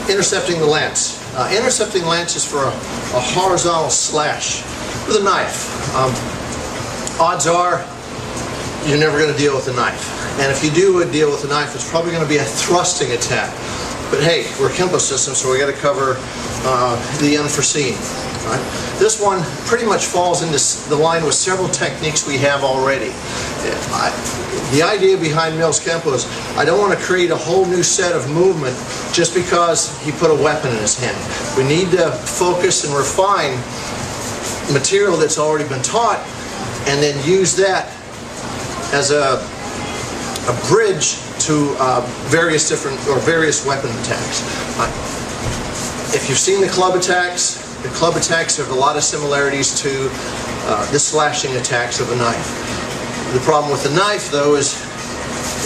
Intercepting the Lance. Intercepting the Lance is for a horizontal slash with a knife. Odds are you're never going to deal with a knife. And if you do deal with a knife, it's probably going to be a thrusting attack. But hey, we're a Kempo system, so we got to cover the unforeseen. Right? This one pretty much falls into the line with several techniques we have already. The idea behind Mills Kempo is I don't want to create a whole new set of movement just because he put a weapon in his hand. We need to focus and refine material that's already been taught and then use that as a bridge to various weapon attacks. If you've seen the club attacks have a lot of similarities to the slashing attacks of a knife. The problem with the knife, though, is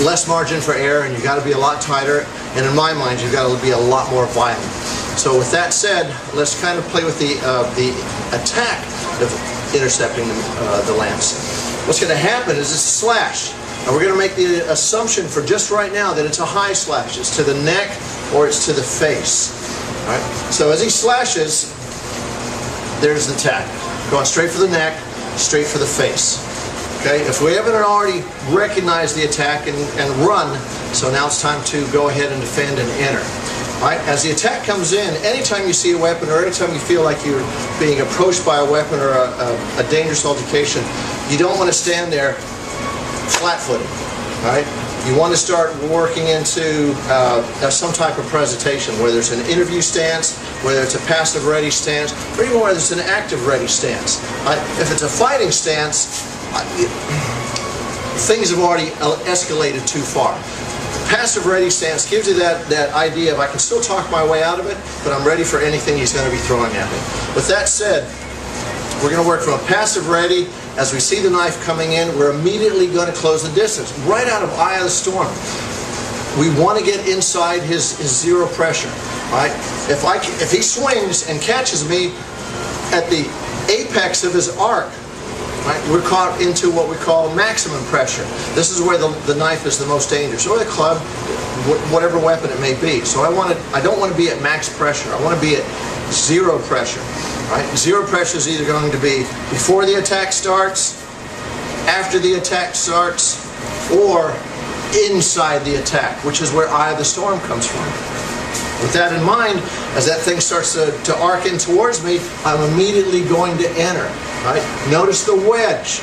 less margin for error, and you've got to be a lot tighter, and in my mind, you've got to be a lot more violent. So with that said, let's kind of play with the attack of intercepting the lance. What's going to happen is it's a slash. And we're going to make the assumption for just right now that it's a high slash. It's to the neck or it's to the face. All right? So as he slashes, there's the attack. Going straight for the neck, straight for the face. Okay? If we haven't already recognized the attack and run, so now it's time to go ahead and defend and enter. All right? As the attack comes in, anytime you see a weapon or anytime you feel like you're being approached by a weapon or a dangerous altercation, you don't want to stand there flat-footed. All right? You want to start working into some type of presentation, whether it's an interview stance, whether it's a passive ready stance, or even whether it's an active ready stance. If it's a fighting stance, things have already escalated too far. Passive ready stance gives you that idea of I can still talk my way out of it, but I'm ready for anything he's going to be throwing at me. With that said, we're going to work from a passive ready. As we see the knife coming in, we're immediately going to close the distance, right out of eye of the storm. We want to get inside his zero pressure. Right? If he swings and catches me at the apex of his arc, right, we're caught into what we call maximum pressure. This is where the knife is the most dangerous, or the club, whatever weapon it may be. So I don't want to be at max pressure. I want to be at zero pressure. Right? Zero pressure is either going to be before the attack starts, after the attack starts, or inside the attack, which is where eye of the storm comes from. With that in mind, as that thing starts to arc in towards me, I'm immediately going to enter. Right? Notice the wedge.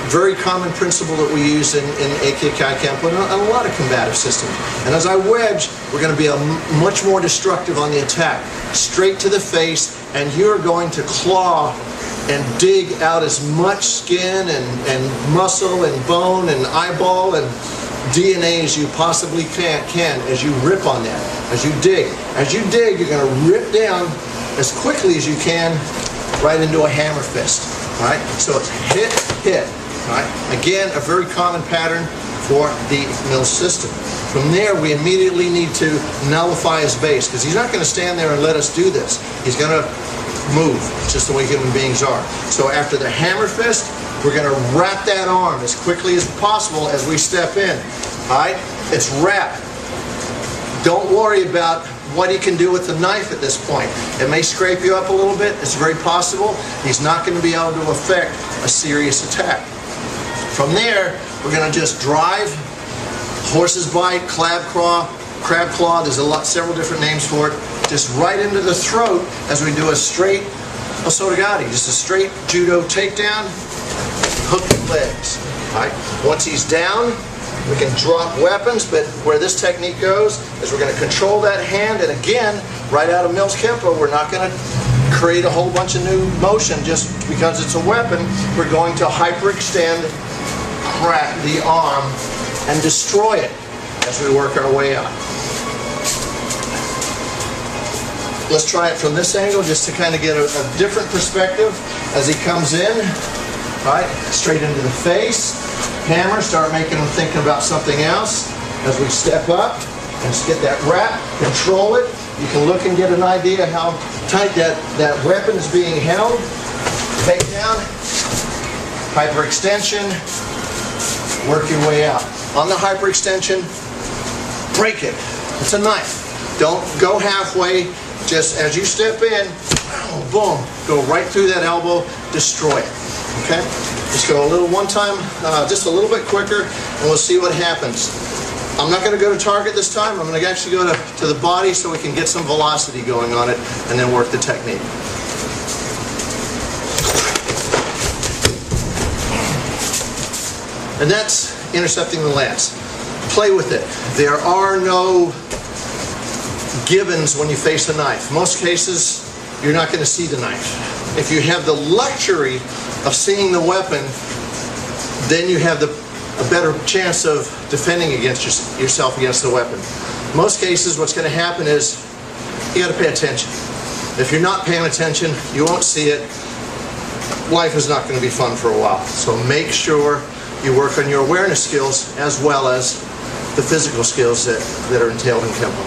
Very common principle that we use in AKI Kempo and a lot of combative systems. And as I wedge, we're going to be much more destructive on the attack. Straight to the face, and you're going to claw and dig out as much skin and muscle and bone and eyeball and DNA as you possibly can as you rip on that, as you dig. As you dig, you're going to rip down as quickly as you can right into a hammer fist. All right? So it's hit, hit. All right? Again, a very common pattern for the Mills system. From there, we immediately need to nullify his base, because he's not going to stand there and let us do this. He's going to move, just the way human beings are. So after the hammer fist, we're going to wrap that arm as quickly as possible as we step in. All right? It's wrap. Don't worry about what he can do with the knife at this point. It may scrape you up a little bit. It's very possible. He's not going to be able to affect a serious attack. From there, we're going to just drive, horse's bite, crab claw, there's several different names for it, just right into the throat as we do a straight osotogari, just a straight judo takedown, hook the legs. All right. Once he's down, we can drop weapons, but where this technique goes is we're going to control that hand, and again, right out of Mills Kempo, we're not going to create a whole bunch of new motion just because it's a weapon. We're going to hyperextend, crack the arm, and destroy it as we work our way up. Let's try it from this angle just to kind of get a different perspective as he comes in. Right, straight into the face. Hammer, start making him thinking about something else as we step up and just get that wrap, control it. You can look and get an idea how tight that weapon is being held. Take down, hyperextension, work your way out. On the hyperextension, break it. It's a knife. Don't go halfway. Just as you step in, boom, go right through that elbow, destroy it. Okay? Just go a little one time, just a little bit quicker, and we'll see what happens. I'm not going to go to target this time. I'm going to actually go to the body so we can get some velocity going on it and then work the technique. And that's intercepting the lance. Play with it. There are no givens when you face a knife. Most cases, you're not going to see the knife. If you have the luxury of seeing the weapon, then you have a better chance of defending against yourself against the weapon. Most cases, what's going to happen is you got to pay attention. If you're not paying attention, you won't see it. Life is not going to be fun for a while. So make sure you work on your awareness skills as well as the physical skills that are entailed in Kempo.